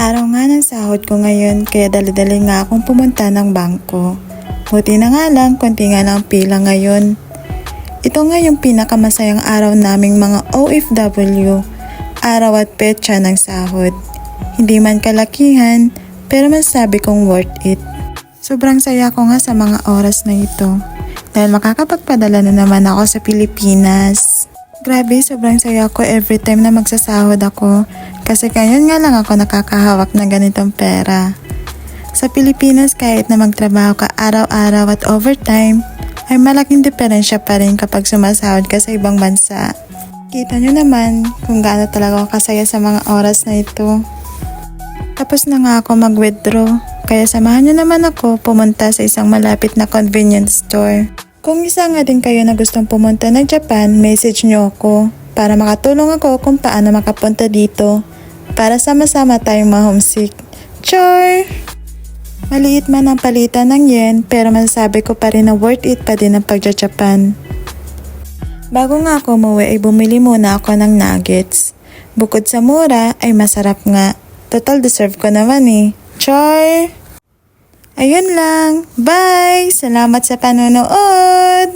Araw nga ng sahod ko ngayon kaya dali-dali nga akong pumunta ng bangko. Buti na nga lang, konti nga lang pila ngayon. Ito nga yung pinakamasayang araw naming mga OFW, araw at petsa ng sahod. Hindi man kalakihan, pero masasabi kong worth it. Sobrang saya ko nga sa mga oras na ito dahil makakapagpadala na naman ako sa Pilipinas. Grabe, sobrang saya ko every time na magsasahod ako kasi ngayon nga lang ako nakakahawak ng ganitong pera. Sa Pilipinas, kahit na magtrabaho ka araw-araw at overtime, ay malaking diferensya pa rin kapag sumasahod ka sa ibang bansa. Kita nyo naman kung gaano talaga ako kasaya sa mga oras na ito. Tapos na nga ako mag-withdraw, kaya samahan nyo naman ako pumunta sa isang malapit na convenience store. Kung isa nga din kayo na gustong pumunta ng Japan, message nyo ako para makatulong ako kung paano makapunta dito para sama-sama tayong ma-homesick. Char! Maliit man ang palitan ng yen pero masasabi ko pa rin na worth it pa din ang pagja-Japan. Bago nga ako umuwi ay bumili muna ako ng nuggets. Bukod sa mura ay masarap nga. Total deserve ko naman eh. Char! Ayun lang. Bye! Salamat sa panonood!